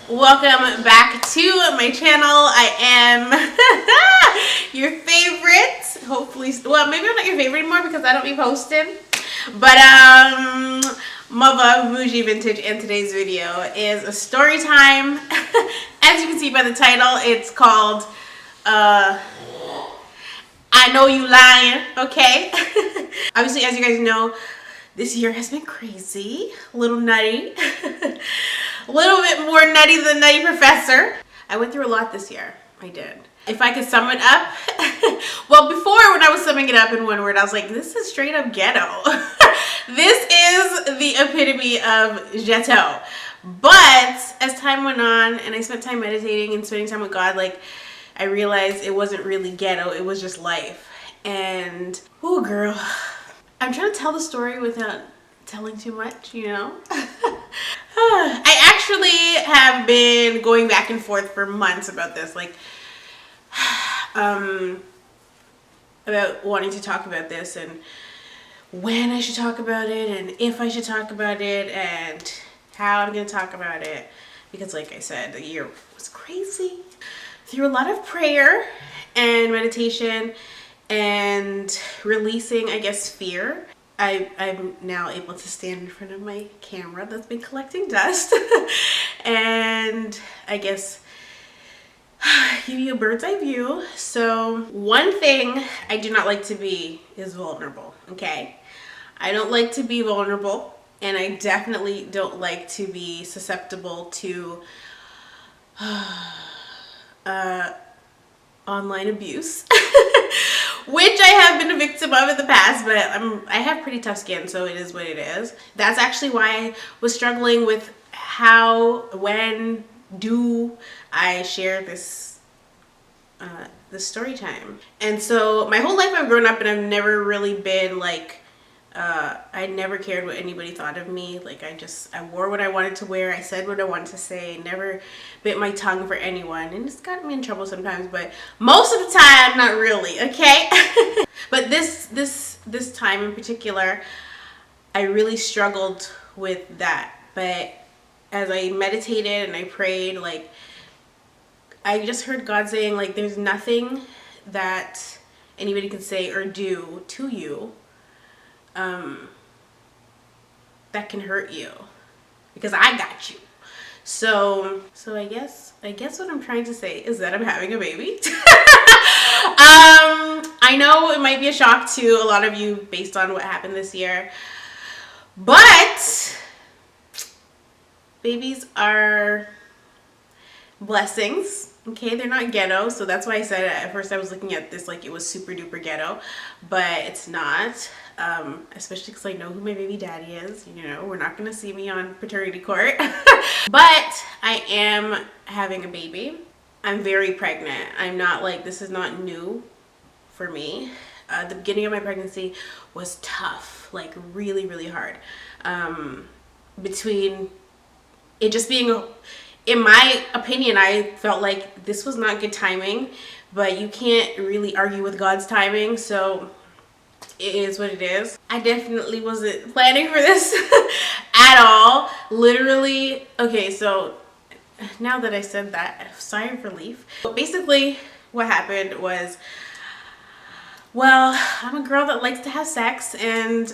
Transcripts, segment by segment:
Welcome back to my channel. I am your favorite, hopefully. Well, maybe I'm not your favorite anymore because I don't be posting. But Mother Bougie Vintage, and today's video is a story time. As you can see by the title, it's called I Know You Lying, okay? Obviously, as you guys know, this year has been crazy, a little nutty, a little bit more nutty than Nutty Professor. I went through a lot this year, I did. If I could sum it up, well, before when I was summing it up in one word, I was like, this is straight up ghetto. This is the epitome of ghetto. But as time went on and I spent time meditating and spending time with God, like, I realized it wasn't really ghetto, it was just life. And, oh girl, I'm trying to tell the story without telling too much, you know? I actually have been going back and forth for months about this, like, about wanting to talk about this and when I should talk about it and if I should talk about it and how I'm going to talk about it. Because like I said, the year was crazy. Through a lot of prayer and meditation and releasing, I guess, fear, I'm now able to stand in front of my camera that's been collecting dust and I guess give you a bird's eye view. So one thing I do not like to be is vulnerable, okay? I don't like to be vulnerable, and I definitely don't like to be susceptible to online abuse, which I have been a victim of in the past, but I have pretty tough skin, so it is what it is. That's actually why I was struggling with when do I share this story time. And so my whole life I've grown up and I've never really been like, I never cared what anybody thought of me. Like I wore what I wanted to wear. I said what I wanted to say. Never bit my tongue for anyone. And it's gotten me in trouble sometimes, but most of the time, not really, okay? But this time in particular, I really struggled with that. But as I meditated and I prayed, like, I just heard God saying, like, there's nothing that anybody can say or do to you that can hurt you, because I got you. So I guess what I'm trying to say is that I'm having a baby. I know it might be a shock to a lot of you based on what happened this year, but babies are blessings. Okay, they're not ghetto, so that's why I said at first I was looking at this like it was super duper ghetto, but it's not. Especially because I know who my baby daddy is. You know, we're not going to see me on paternity court. But I am having a baby. I'm very pregnant. I'm not like, this is not new for me. The beginning of my pregnancy was tough, like really, really hard. Between it just being in my opinion, I felt like this was not good timing, but you can't really argue with God's timing, so it is what it is. I definitely wasn't planning for this at all. Literally, okay, so now that I said that, sigh of relief. But basically, what happened was, well, I'm a girl that likes to have sex, and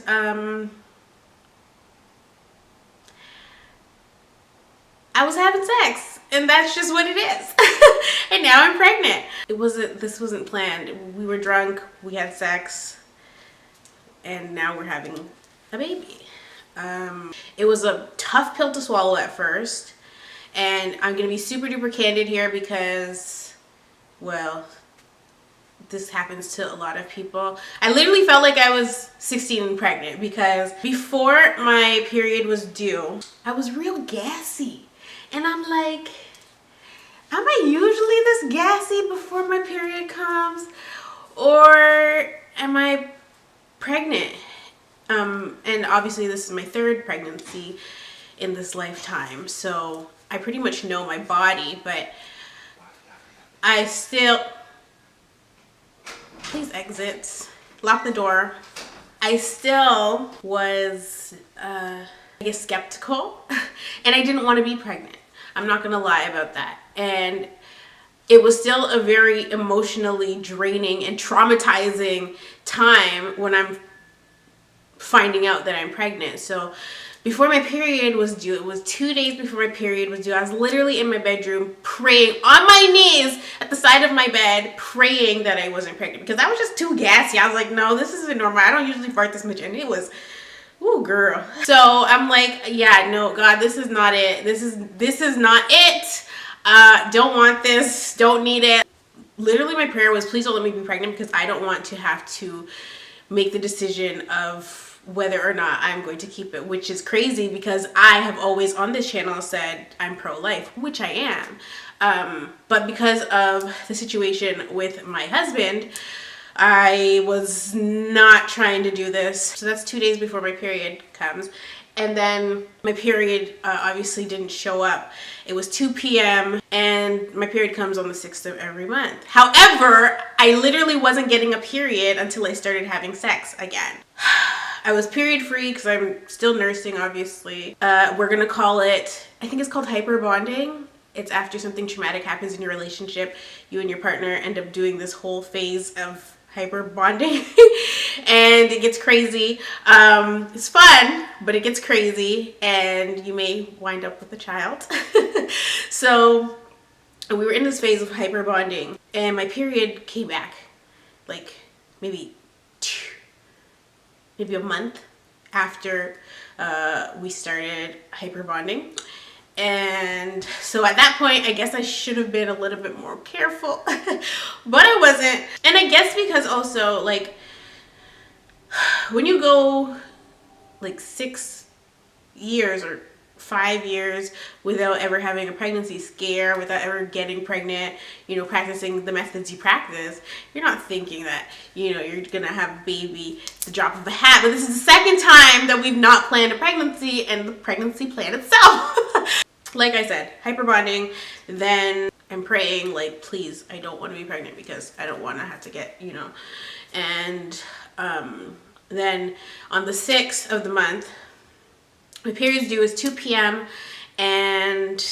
I was having sex, and that's just what it is. And now I'm pregnant. This wasn't planned. We were drunk, we had sex, and now we're having a baby. It was a tough pill to swallow at first, and I'm gonna be super duper candid here because, well, this happens to a lot of people. I literally felt like I was 16 and pregnant because before my period was due, I was real gassy. And I'm like, am I usually this gassy before my period comes? Or am I pregnant? And obviously this is my third pregnancy in this lifetime. So I pretty much know my body, but I still, please exit, lock the door. I still was, I guess, skeptical, and I didn't want to be pregnant. I'm not gonna lie about that. And it was still a very emotionally draining and traumatizing time when I'm finding out that I'm pregnant. So before my period was due, it was 2 days before my period was due, I was literally in my bedroom praying on my knees at the side of my bed, praying that I wasn't pregnant because I was just too gassy. I was like, no, this isn't normal. I don't usually fart this much. And it was, ooh, girl. So I'm like, yeah, no, God, this is not it. This is not it. Don't want this. Don't need it. Literally my prayer was, please don't let me be pregnant because I don't want to have to make the decision of whether or not I'm going to keep it, which is crazy because I have always on this channel said I'm pro-life, which I am. But because of the situation with my husband, I was not trying to do this. So that's 2 days before my period comes. And then my period obviously didn't show up. It was 2 p.m. and my period comes on the 6th of every month. However, I literally wasn't getting a period until I started having sex again. I was period free because I'm still nursing, obviously. We're gonna call it, I think it's called hyperbonding. It's after something traumatic happens in your relationship, you and your partner end up doing this whole phase of hyper bonding and it gets crazy. It's fun, but it gets crazy and you may wind up with a child. So we were in this phase of hyper bonding and my period came back like maybe a month after we started hyper bonding. And so at that point, I guess I should have been a little bit more careful, but I wasn't. And I guess because also, like, when you go like 6 years or 5 years without ever having a pregnancy scare, without ever getting pregnant, you know, practicing the methods you practice, you're not thinking that, you know, you're gonna have a baby at the drop of a hat. But this is the second time that we've not planned a pregnancy and the pregnancy planned itself. Like I said, hyper bonding, then I'm praying like, please, I don't want to be pregnant because I don't want to have to get, you know. And then on the 6th of the month, my period's due is 2 p.m. and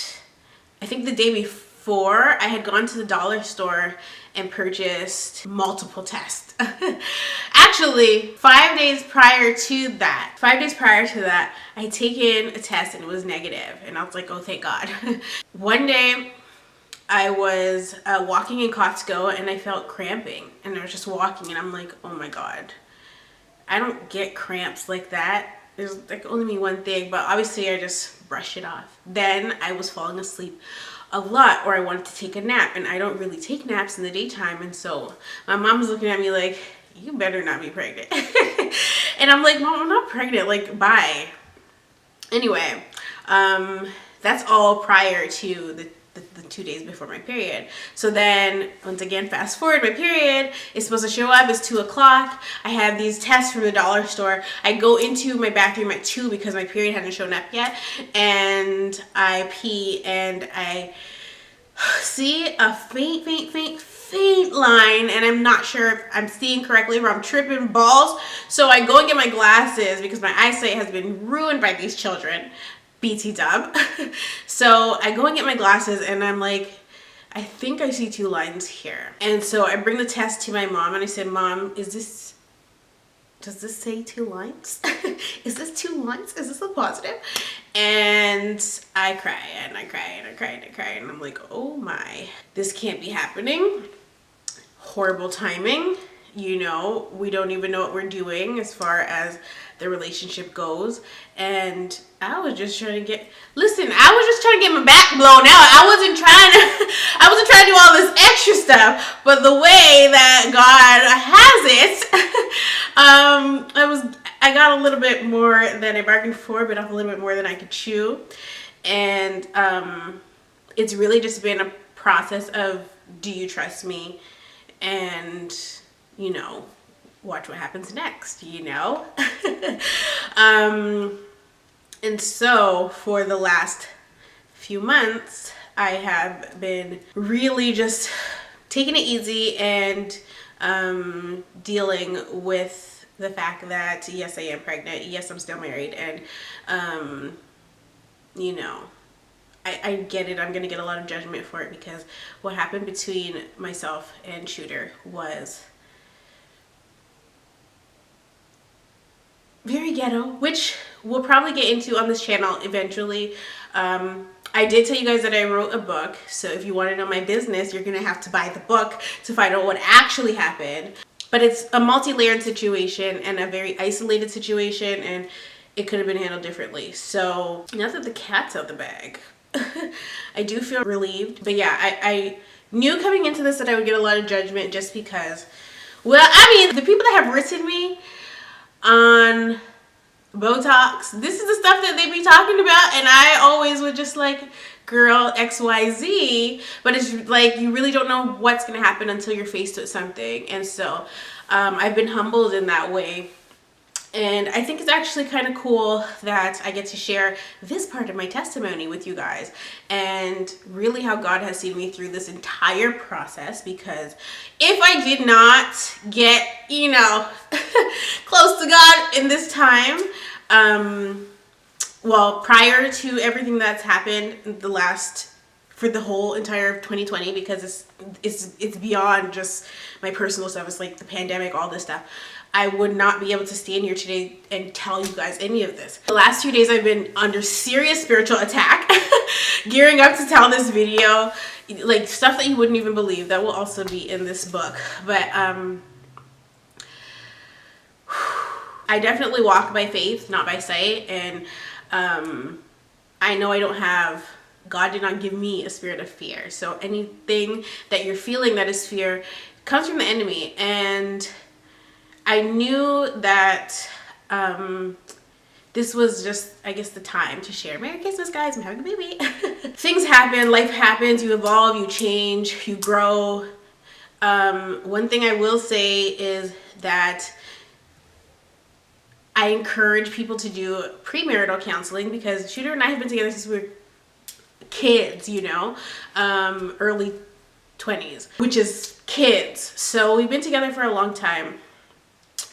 I think the day before I had gone to the dollar store and purchased multiple tests. Actually, 5 days prior to that, I had taken a test and it was negative. And I was like, oh, thank God. One day I was walking in Costco and I felt cramping. And I was just walking and I'm like, oh my God, I don't get cramps like that. There's like only me one thing, but obviously I just brush it off. Then I was falling asleep a lot, or I wanted to take a nap, and I don't really take naps in the daytime. And so my mom was looking at me like, you better not be pregnant. And I'm like, Mom, I'm not pregnant, like, bye. Anyway, that's all prior to the 2 days before my period. So then once again, fast forward, my period is supposed to show up. It's 2 o'clock. I have these tests from the dollar store. I go into my bathroom at 2 because my period hadn't shown up yet, and I pee and I see a faint line, and I'm not sure if I'm seeing correctly or I'm tripping balls. So I go and get my glasses because my eyesight has been ruined by these children. BT dub. So I go and get my glasses and I'm like, I think I see 2 lines here. And so I bring the test to my mom and I said, Mom, does this say 2 lines? Is this 2 lines? Is this a positive? And I cry and I cry and I cry and I cry and I'm like, oh my, this can't be happening. Horrible timing. You know, we don't even know what we're doing as far as the relationship goes. And I was just trying to get my back blown out. I wasn't trying to do all this extra stuff, but the way that God has it, I got a little bit more than I bargained for, but off a little bit more than I could chew. And it's really just been a process of, do you trust me? And, you know, watch what happens next, you know? And so for the last few months, I have been really just taking it easy and dealing with the fact that, yes, I am pregnant. Yes, I'm still married. And, you know, I get it. I'm going to get a lot of judgment for it because what happened between myself and Shooter was very ghetto, which we'll probably get into on this channel eventually. I did tell you guys that I wrote a book, so if you want to know my business, you're going to have to buy the book to find out what actually happened. But it's a multi-layered situation and a very isolated situation, and it could have been handled differently. So now that the cat's out the bag, I do feel relieved. But yeah, I knew coming into this that I would get a lot of judgment just because, well, I mean, the people that have written me on Botox, this is the stuff that they be talking about, and I always would just like, girl, XYZ, but it's like you really don't know what's gonna happen until you're faced with something. And so I've been humbled in that way, and I think it's actually kind of cool that I get to share this part of my testimony with you guys, and really how God has seen me through this entire process. Because if I did not get, you know, close to God in this time, well, prior to everything that's happened for the whole entire 2020, because it's beyond just my personal stuff. It's like the pandemic, all this stuff. I would not be able to stand here today and tell you guys any of this. The last 2 days I've been under serious spiritual attack, gearing up to tell this video, like stuff that you wouldn't even believe that will also be in this book. But I definitely walk by faith, not by sight. And I know I don't have, God did not give me a spirit of fear. So anything that you're feeling that is fear comes from the enemy. And I knew that this was just, I guess, the time to share. Merry Christmas, guys. I'm having a baby. Things happen. Life happens. You evolve. You change. You grow. One thing I will say is that I encourage people to do premarital counseling, because Shooter and I have been together since we were kids, you know, early 20s, which is kids. So we've been together for a long time,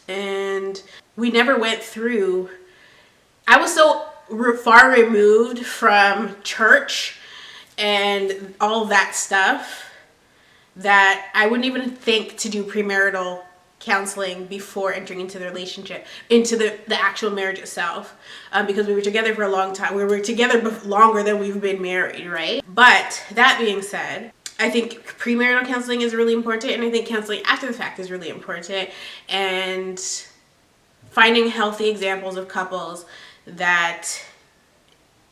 and we never went through, I was so far removed from church and all that stuff that I wouldn't even think to do premarital counseling before entering into the relationship, into the actual marriage itself, because we were together for a long time. We were together longer than we've been married, right? But that being said, I think premarital counseling is really important, and I think counseling after the fact is really important, and finding healthy examples of couples that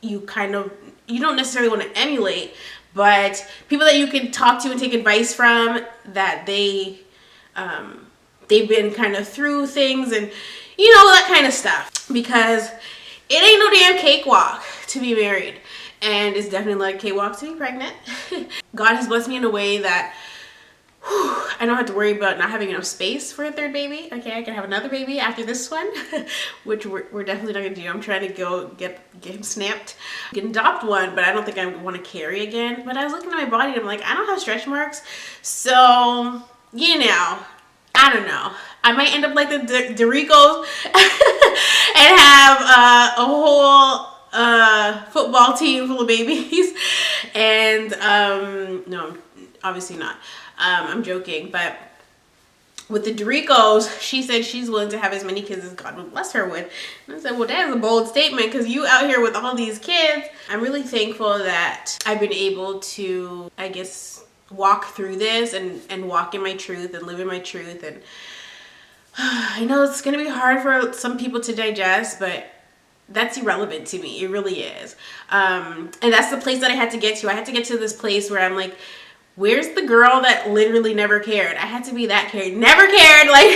you don't necessarily want to emulate, but people that you can talk to and take advice from, that they've been kind of through things, and you know, that kind of stuff. Because it ain't no damn cakewalk to be married, and it's definitely not a cakewalk to be pregnant. God has blessed me in a way that I don't have to worry about not having enough space for a third baby. Okay, I can have another baby after this one, which we're definitely not gonna do. I'm trying to go get him snapped, get adopt one, but I don't think I want to carry again. But I was looking at my body and I'm like, I don't have stretch marks, so you know, I don't know. I might end up like the Doricos and have a whole football team full of babies. And no, obviously not. I'm joking, but with the Doricos, she said she's willing to have as many kids as God would bless her with. And I said, well, that is a bold statement, because you out here with all these kids. I'm really thankful that I've been able to, I guess, walk through this and walk in my truth and live in my truth. And I know it's going to be hard for some people to digest, but that's irrelevant to me. It really is. And that's the place that I had to get to. I had to get to this place where I'm like, where's the girl that literally never cared? I had to be that cared. Never cared. Like,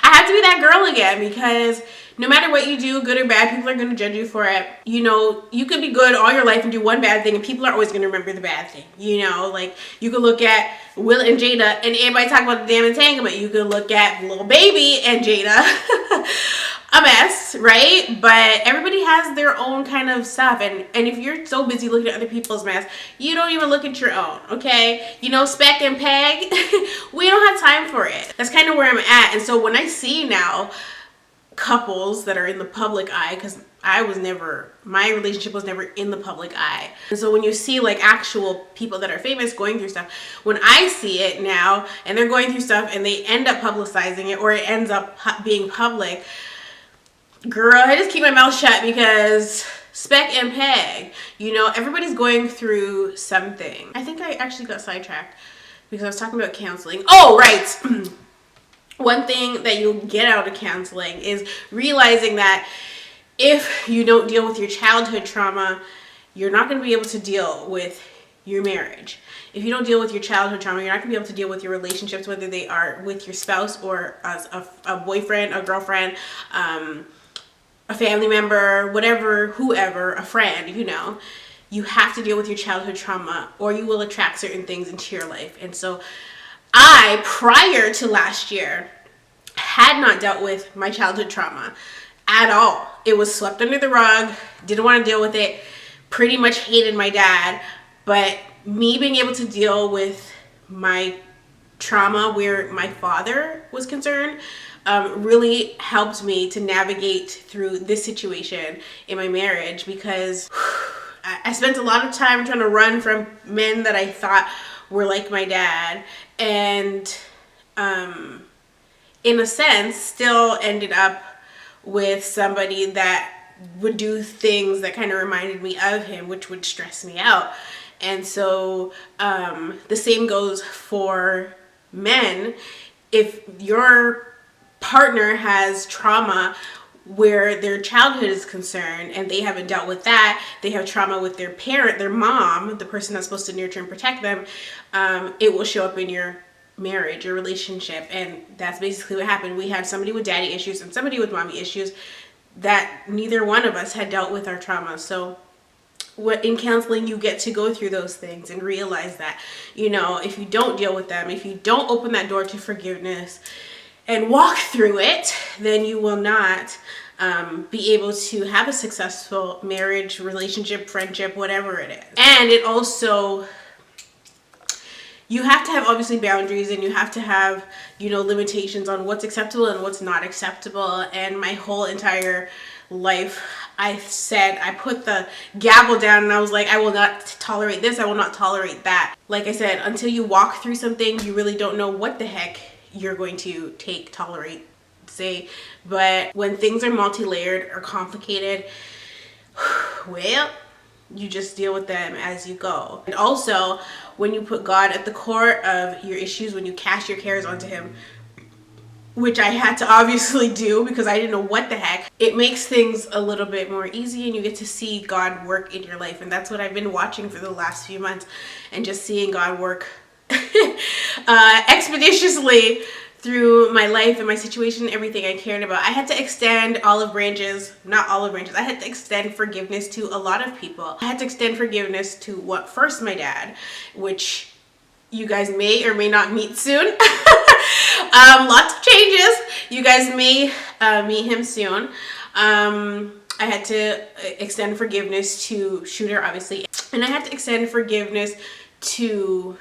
I had to be that girl again, because no matter what you do, good or bad, people are going to judge you for it. You know, you could be good all your life and do one bad thing, and people are always going to remember the bad thing. You know, like, you could look at Will and Jada, and everybody talk about the damn entanglement. You could look at Lil Baby and Jada. A mess, right? But everybody has their own kind of stuff, and if you're so busy looking at other people's mess, you don't even look at your own, okay? You know, Spec and Peg, we don't have time for it. That's kind of where I'm at. And so when I see now couples that are in the public eye, because I was never my relationship was never in the public eye. And so when you see like actual people that are famous going through stuff, when I see it now and they're going through stuff and they end up publicizing it or it ends up being public, girl, I just keep my mouth shut because spec and peg, you know, everybody's going through something. I think I actually got sidetracked because I was talking about counseling. Oh, right. One thing that you'll get out of counseling is realizing that if you don't deal with your childhood trauma, you're not going to be able to deal with your marriage. If you don't deal with your childhood trauma, you're not going to be able to deal with your relationships, whether they are with your spouse or as a boyfriend, a girlfriend, a family member, whatever, whoever, a friend, you know. You have to deal with your childhood trauma or you will attract certain things into your life. And so I, prior to last year, had not dealt with my childhood trauma at all. It was swept under the rug, didn't want to deal with it, pretty much hated my dad. But me being able to deal with my trauma where my father was concerned really helped me to navigate through this situation in my marriage, because I spent a lot of time trying to run from men that I thought were like my dad, and in a sense still ended up with somebody that would do things that kind of reminded me of him, which would stress me out. And so the same goes for men. If your partner has trauma where their childhood is concerned and they haven't dealt with that, they have trauma with their parent, their mom, the person that's supposed to nurture and protect them, it will show up in your marriage, your relationship. And that's basically what happened. We had somebody with daddy issues and somebody with mommy issues that neither one of us had dealt with our trauma. So in counseling, you get to go through those things and realize that, you know, if you don't deal with them, if you don't open that door to forgiveness and walk through it, then you will not be able to have a successful marriage, relationship, friendship, whatever it is. And it also, you have to have obviously boundaries, and you have to have, you know, limitations on what's acceptable and what's not acceptable. And my whole entire life, I put the gavel down and I was like, I will not tolerate this, I will not tolerate that. Like I said, until you walk through something, you really don't know what the heck you're going to tolerate, say. But when things are multi-layered or complicated, well, you just deal with them as you go. And also, when you put God at the core of your issues, when you cast your cares onto him, which I had to obviously do because I didn't know what the heck, it makes things a little bit more easy, and you get to see God work in your life. And that's what I've been watching for the last few months, and just seeing God work expeditiously through my life and my situation, everything I cared about. I had to extend olive branches, not olive branches, I had to extend forgiveness to a lot of people. I had to extend forgiveness to first my dad, which you guys may or may not meet soon. Lots of changes. You guys may meet him soon. I had to extend forgiveness to Shooter, obviously. And I had to extend forgiveness to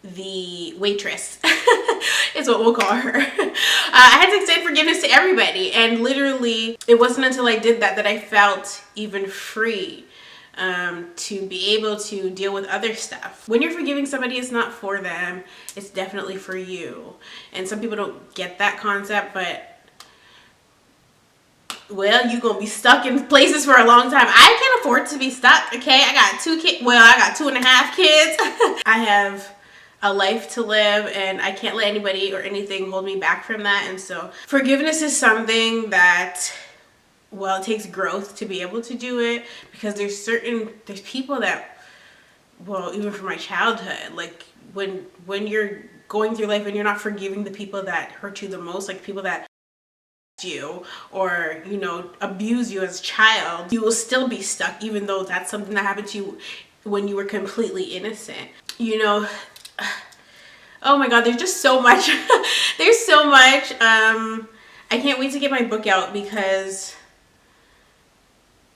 the waitress is what we'll call her. I had to extend forgiveness to everybody, and literally it wasn't until I did that I felt even free to be able to deal with other stuff. When you're forgiving somebody, it's not for them, it's definitely for you. And some people don't get that concept, but well, you're gonna be stuck in places for a long time. I can't afford to be stuck, okay? I got 2 kids, well, I got 2.5 kids. I have a life to live, and I can't let anybody or anything hold me back from that. And so forgiveness is something that, well, it takes growth to be able to do it, because there's people that, well, even from my childhood, like when you're going through life and you're not forgiving the people that hurt you the most, like people that you or, you know, abuse you as a child, you will still be stuck, even though that's something that happened to you when you were completely innocent, you know. Oh my god, there's just so much. There's so much. I can't wait to get my book out, because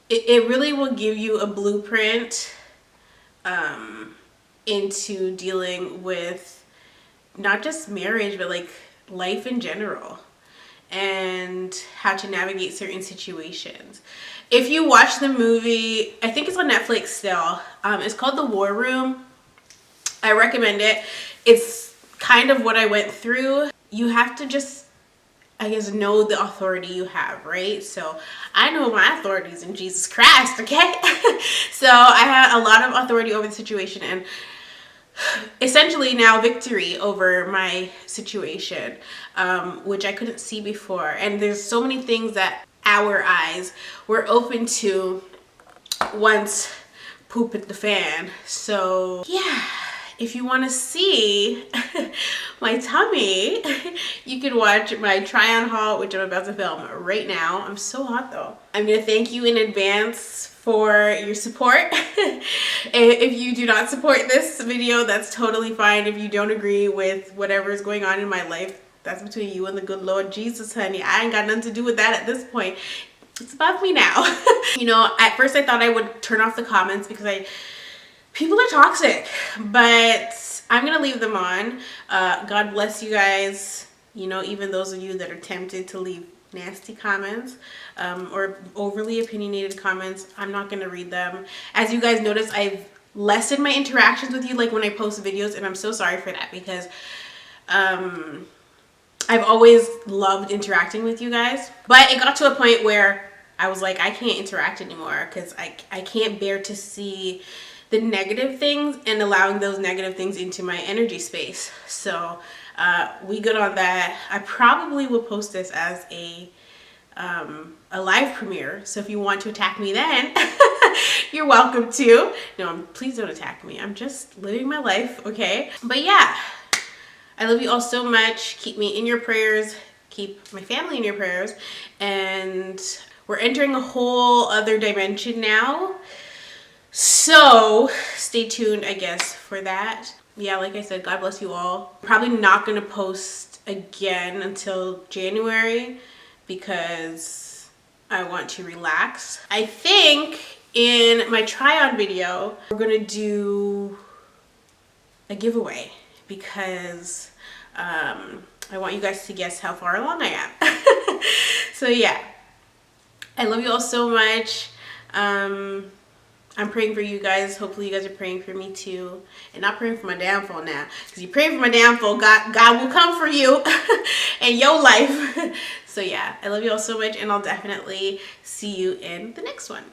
it really will give you a blueprint into dealing with not just marriage, but like life in general. and how to navigate certain situations. If you watch the movie, I think it's on Netflix still. It's called The War Room. I recommend it. It's kind of what I went through. You have to just, I guess, know the authority you have, right? So I know my authority is in Jesus Christ, okay? So I had a lot of authority over the situation and essentially now victory over my situation, which I couldn't see before. And there's so many things that our eyes were open to once poop hit the fan. So yeah, if you want to see my tummy, you can watch my try on haul, which I'm about to film right now. I'm so hot though. I'm gonna thank you in advance for your support. If you do not support this video, that's totally fine. If you don't agree with whatever is going on in my life, that's between you and the good Lord Jesus, honey. I ain't got nothing to do with that at this point. It's above me now. You know, at first I thought I would turn off the comments because people are toxic, but I'm gonna leave them on. God bless you guys. You know, even those of you that are tempted to leave nasty comments or overly opinionated comments, I'm not gonna read them. As you guys notice, I've lessened my interactions with you, like when I post videos, and I'm so sorry for that because I've always loved interacting with you guys, but it got to a point where I was like, I can't interact anymore because I can't bear to see the negative things and allowing those negative things into my energy space. So we good on that. I probably will post this as a live premiere. So if you want to attack me then, you're welcome to. No, please don't attack me. I'm just living my life, okay? But yeah, I love you all so much. Keep me in your prayers. Keep my family in your prayers. And we're entering a whole other dimension now. So stay tuned, I guess, for that. Yeah, like I said, God bless you all. Probably not going to post again until January because I want to relax. I think in my try-on video, we're going to do a giveaway because I want you guys to guess how far along I am. So yeah, I love you all so much. I'm praying for you guys. Hopefully you guys are praying for me too. And not praying for my downfall now. Because you're praying for my downfall, God will come for you in your life. So yeah, I love you all so much and I'll definitely see you in the next one.